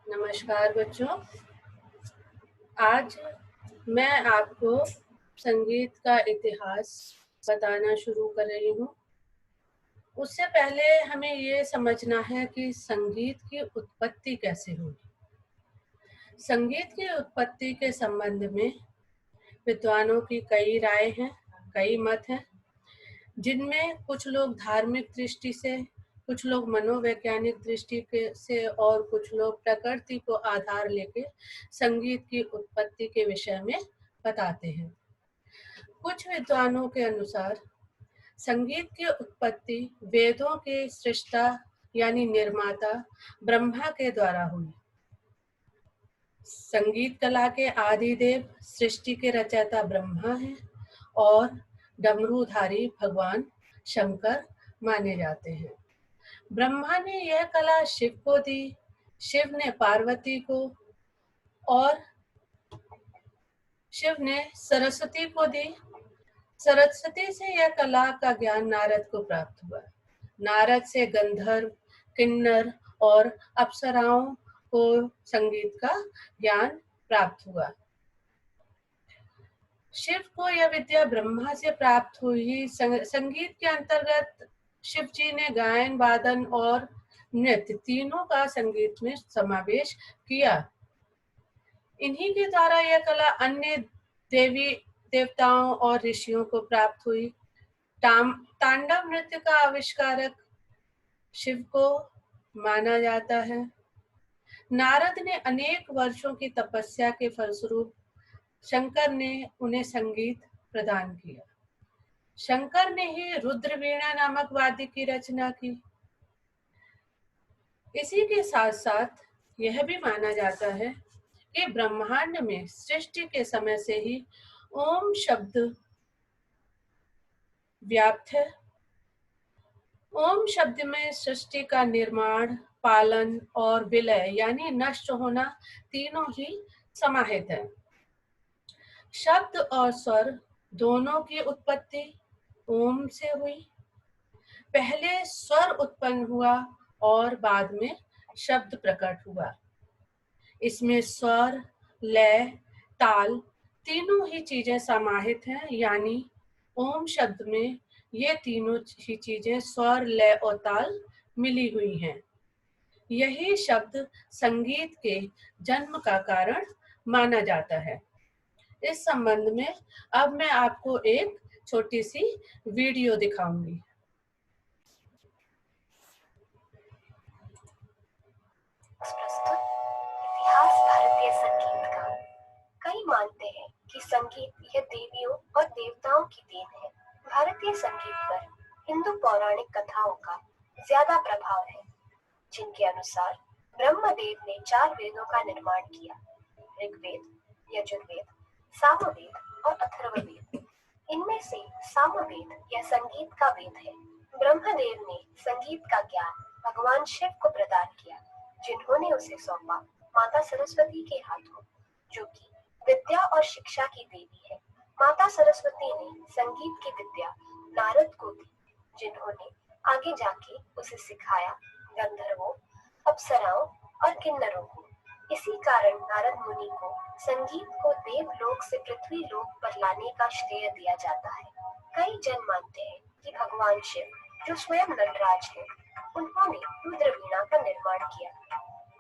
नमस्कार बच्चों। आज मैं आपको संगीत का इतिहास बताना शुरू कर रही हूँ। उससे पहले हमें ये समझना है कि संगीत की उत्पत्ति कैसे हुई। संगीत की उत्पत्ति के संबंध में विद्वानों की कई राय हैं, कई मत हैं, जिनमें कुछ लोग धार्मिक दृष्टि से, कुछ लोग मनोवैज्ञानिक दृष्टि से और कुछ लोग प्रकृति को आधार लेके संगीत की उत्पत्ति के विषय में बताते हैं। कुछ विद्वानों के अनुसार संगीत की उत्पत्ति वेदों के सृष्टा यानी निर्माता ब्रह्मा के द्वारा हुई। संगीत कला के आदिदेव सृष्टि के रचयिता ब्रह्मा हैं और डमरूधारी भगवान शंकर माने जाते हैं। ब्रह्मा ने यह कला शिव को दी, शिव ने पार्वती को और शिव ने सरस्वती को दी। सरस्वती से यह कला का ज्ञान नारद को प्राप्त हुआ। नारद से गंधर्व, किन्नर और अप्सराओं को संगीत का ज्ञान प्राप्त हुआ। शिव को यह विद्या ब्रह्मा से प्राप्त हुई। संगीत के अंतर्गत शिव जी ने गायन, वादन और नृत्य तीनों का संगीत में समावेश किया। इन्हीं के द्वारा यह कला अन्य देवी देवताओं और ऋषियों को प्राप्त हुई। तांडव नृत्य का आविष्कारक शिव को माना जाता है। नारद ने अनेक वर्षों की तपस्या के फलस्वरूप शंकर ने उन्हें संगीत प्रदान किया। शंकर ने ही रुद्रवीणा नामक वाद्य की रचना की। इसी के साथ साथ यह भी माना जाता है कि ब्रह्मांड में सृष्टि के समय से ही ओम शब्द व्याप्त है। ओम शब्द में सृष्टि का निर्माण, पालन और विलय यानी नष्ट होना तीनों ही समाहित है। शब्द और स्वर दोनों की उत्पत्ति ओम से हुई। पहले स्वर उत्पन्न हुआ और बाद में शब्द प्रकट हुआ। इसमें स्वर, लय, ताल तीनों ही चीजें समाहित हैं, यानी ओम शब्द में ये तीनों ही चीजें स्वर, लय और ताल मिली हुई हैं। यही शब्द संगीत के जन्म का कारण माना जाता है। इस संबंध में अब मैं आपको एक छोटी सी वीडियो दिखाऊंगी। प्रस्तुत इतिहास भारतीय संगीत का। कई मानते हैं कि संगीत यह देवियों और देवताओं की देन है। भारतीय संगीत पर हिंदू पौराणिक कथाओं का ज्यादा प्रभाव है, जिनके अनुसार ब्रह्मदेव ने 4 वेदों का निर्माण किया: ऋग्वेद, यजुर्वेद, सामवेद और अथर्ववेद। इनमें से सामवेद यह संगीत का वेद है। ब्रह्मदेव ने संगीत का ज्ञान भगवान शिव को प्रदान किया, जिन्होंने उसे सौंपा माता सरस्वती के हाथों, जो कि विद्या और शिक्षा की देवी है। माता सरस्वती ने संगीत की विद्या नारद को दी, जिन्होंने आगे जाके उसे सिखाया गंधर्वों, अप्सराओं और किन्नरों को। इसी कारण नारद मुनि को संगीत को देवलोक से पृथ्वी लोक पर लाने का श्रेय दिया जाता है। कई जन मानते हैं कि भगवान शिव, जो स्वयं नटराज है, उन्होंने रुद्रवीणा का निर्माण किया।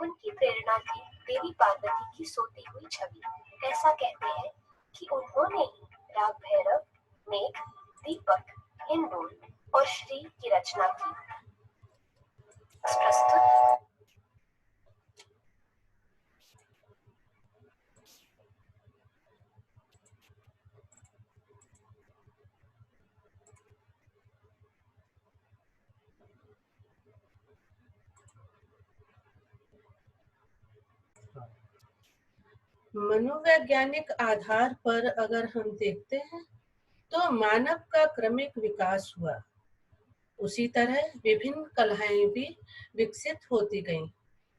उनकी प्रेरणा थी देवी पार्वती की सोती हुई छवि। ऐसा कहते हैं कि उन्होंने ही राग भैरव, मेघ, दीपक, हिंडोल और श्री की रचना की। प्रस्तुत मनोवैज्ञानिक आधार पर अगर हम देखते हैं तो मानव का क्रमिक विकास हुआ। उसी तरह विभिन्न कलाएं भी विकसित होती गईं।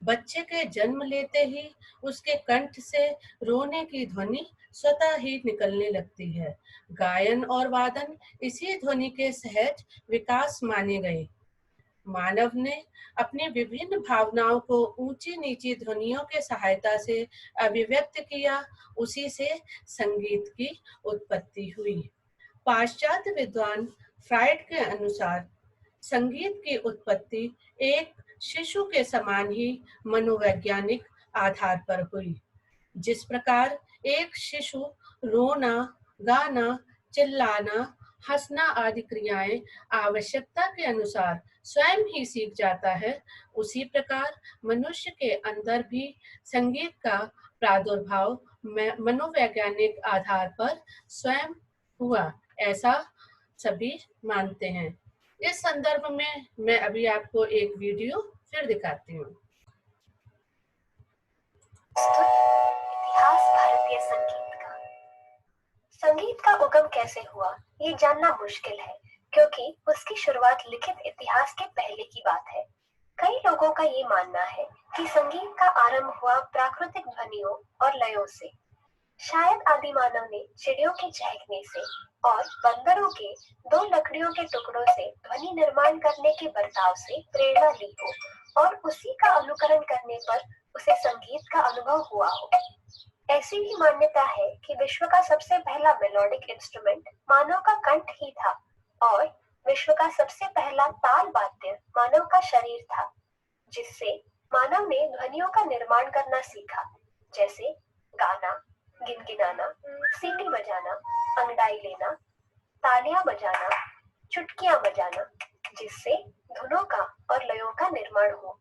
बच्चे के जन्म लेते ही उसके कंठ से रोने की ध्वनि स्वतः ही निकलने लगती है। गायन और वादन इसी ध्वनि के सहज विकास माने गए। मानव ने अपनी विभिन्न भावनाओं को ऊंची नीची ध्वनियों के सहायता से अभिव्यक्त किया, उसी से संगीत की उत्पत्ति हुई। पाश्चात्य विद्वान फ्राइड के अनुसार संगीत की उत्पत्ति एक शिशु के समान ही मनोवैज्ञानिक आधार पर हुई। जिस प्रकार एक शिशु रोना, गाना, चिल्लाना, हंसना आदि क्रियाएं आवश्यकता के अनुसार स्वयं ही सीख जाता है, उसी प्रकार मनुष्य के अंदर भी संगीत का प्रादुर्भाव मनोवैज्ञानिक आधार पर स्वयं हुआ, ऐसा सभी मानते हैं। इस संदर्भ में मैं अभी आपको एक वीडियो फिर दिखाती हूँ। इतिहास भारतीय संगीत का। संगीत का उगम कैसे हुआ ये जानना मुश्किल है, क्योंकि उसकी शुरुआत लिखित इतिहास के पहले की बात है। कई लोगों का ये मानना है कि संगीत का आरंभ हुआ प्राकृतिक ध्वनियों और लयों से। शायद आदि मानव ने चिड़ियों के चहकने से और बंदरों के दो लकड़ियों के टुकड़ों से ध्वनि निर्माण करने के बर्ताव से प्रेरणा ली हो और उसी का अनुकरण करने पर उसे संगीत का अनुभव हुआ हो। ऐसी भी मान्यता है कि विश्व का सबसे पहला मेलोडिक इंस्ट्रूमेंट मानव का कंठ ही था और विश्व का सबसे पहला ताल वाद्य मानव का शरीर था, जिससे मानव ने ध्वनियों का निर्माण करना सीखा, जैसे गाना, गिनगिनाना, सीटी बजाना, अंगड़ाई लेना, तालियां बजाना, चुटकियां बजाना, जिससे धुनों का और लयों का निर्माण हो।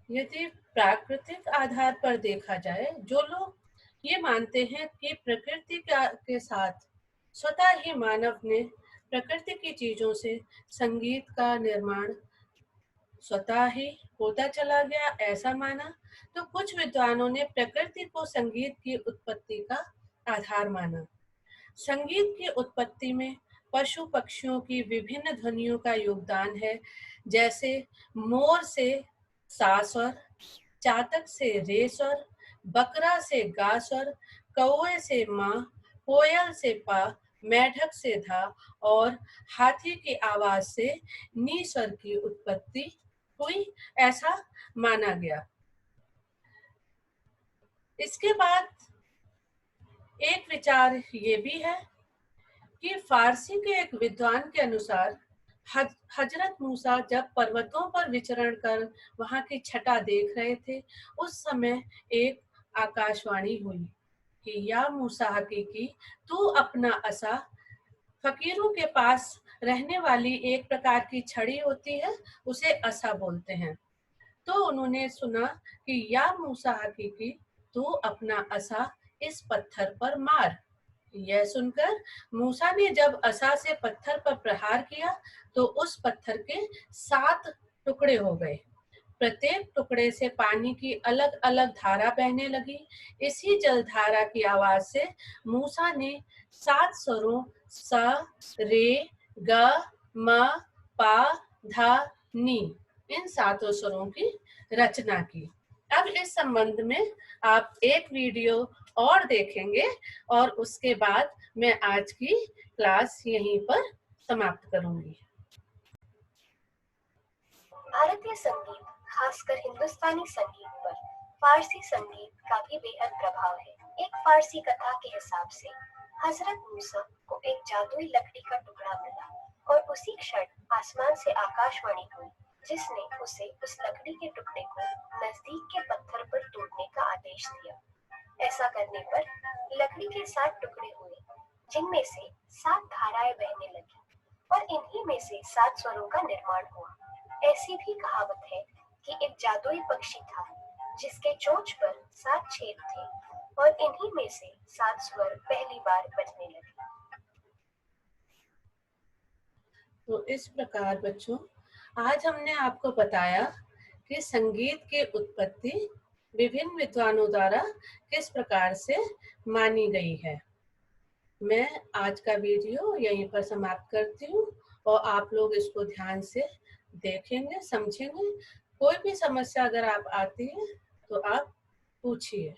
यदि प्राकृतिक आधार पर देखा जाए, जो लोग ये मानते हैं कि प्रकृति के साथ स्वतः ही मानव ने प्रकृति की चीजों से संगीत का निर्माण स्वतः ही होता चला गया, ऐसा माना, तो कुछ विद्वानों ने प्रकृति को संगीत की उत्पत्ति का आधार माना। संगीत की उत्पत्ति में पशु पक्षियों की विभिन्न ध्वनियों का योगदान है, जैसे मोर से सा स्वर, चातक से रे स्वर, बकरा से गा स्वर, कौवे से माँ, कोयल से पा, मेढक से धा और हाथी की आवाज से नी स्वर की उत्पत्ति हुई, ऐसा माना गया। इसके बाद एक विचार ये भी है कि फारसी के एक विद्वान के अनुसार हजरत मूसा जब पर्वतों पर विचरण कर वहां की छटा देख रहे थे, उस समय एक आकाशवाणी हुई कि या मूसा हकीकी, तू अपना असा, फकीरों के पास रहने वाली एक प्रकार की छड़ी होती है, उसे असा बोलते हैं। तो उन्होंने सुना कि या मूसा हकीकी, तू अपना असा इस पत्थर पर मार। यह सुनकर मूसा ने जब असा से पत्थर पर प्रहार किया तो उस पत्थर के 7 टुकड़े हो गए। प्रत्येक टुकड़े से पानी की अलग अलग धारा बहने लगी। इसी जलधारा की आवाज से मूसा ने 7 स्वरों स, रे, ग, म, पा, धा, नी, इन 7 स्वरों की रचना की। अब इस संबंध में आप एक वीडियो और देखेंगे और उसके बाद मैं आज की क्लास यहीं पर समाप्त करूंगी। भारतीय संगीत, खासकर हिंदुस्तानी संगीत पर फारसी संगीत का भी बेहद प्रभाव है। एक फारसी कथा के हिसाब से हजरत मूसा को एक जादुई लकड़ी का टुकड़ा मिला और उसी क्षण आसमान से आकाशवाणी हुई, जिसने उसे उस लकड़ी के टुकड़े को नजदीक के पत्थर पर तोड़ने का आदेश दिया। ऐसा करने पर लकड़ी के 7 टुकड़े हुए, जिनमें से 7 धाराएं बहने लगी और इन्हीं में से 7 स्वरों का निर्माण हुआ। ऐसी भी कहावत है कि एक जादुई पक्षी था जिसके चोंच पर 7 छेद थे और इन्हीं में से 7 स्वर पहली बार बजने लगे। तो इस प्रकार बच्चों, आज हमने आपको बताया कि संगीत की उत्पत्ति विभिन्न विद्वानों द्वारा किस प्रकार से मानी गई है। मैं आज का वीडियो यहीं पर समाप्त करती हूँ और आप लोग इसको ध्यान से देखेंगे, समझेंगे। कोई भी समस्या अगर आप आती है तो आप पूछिए।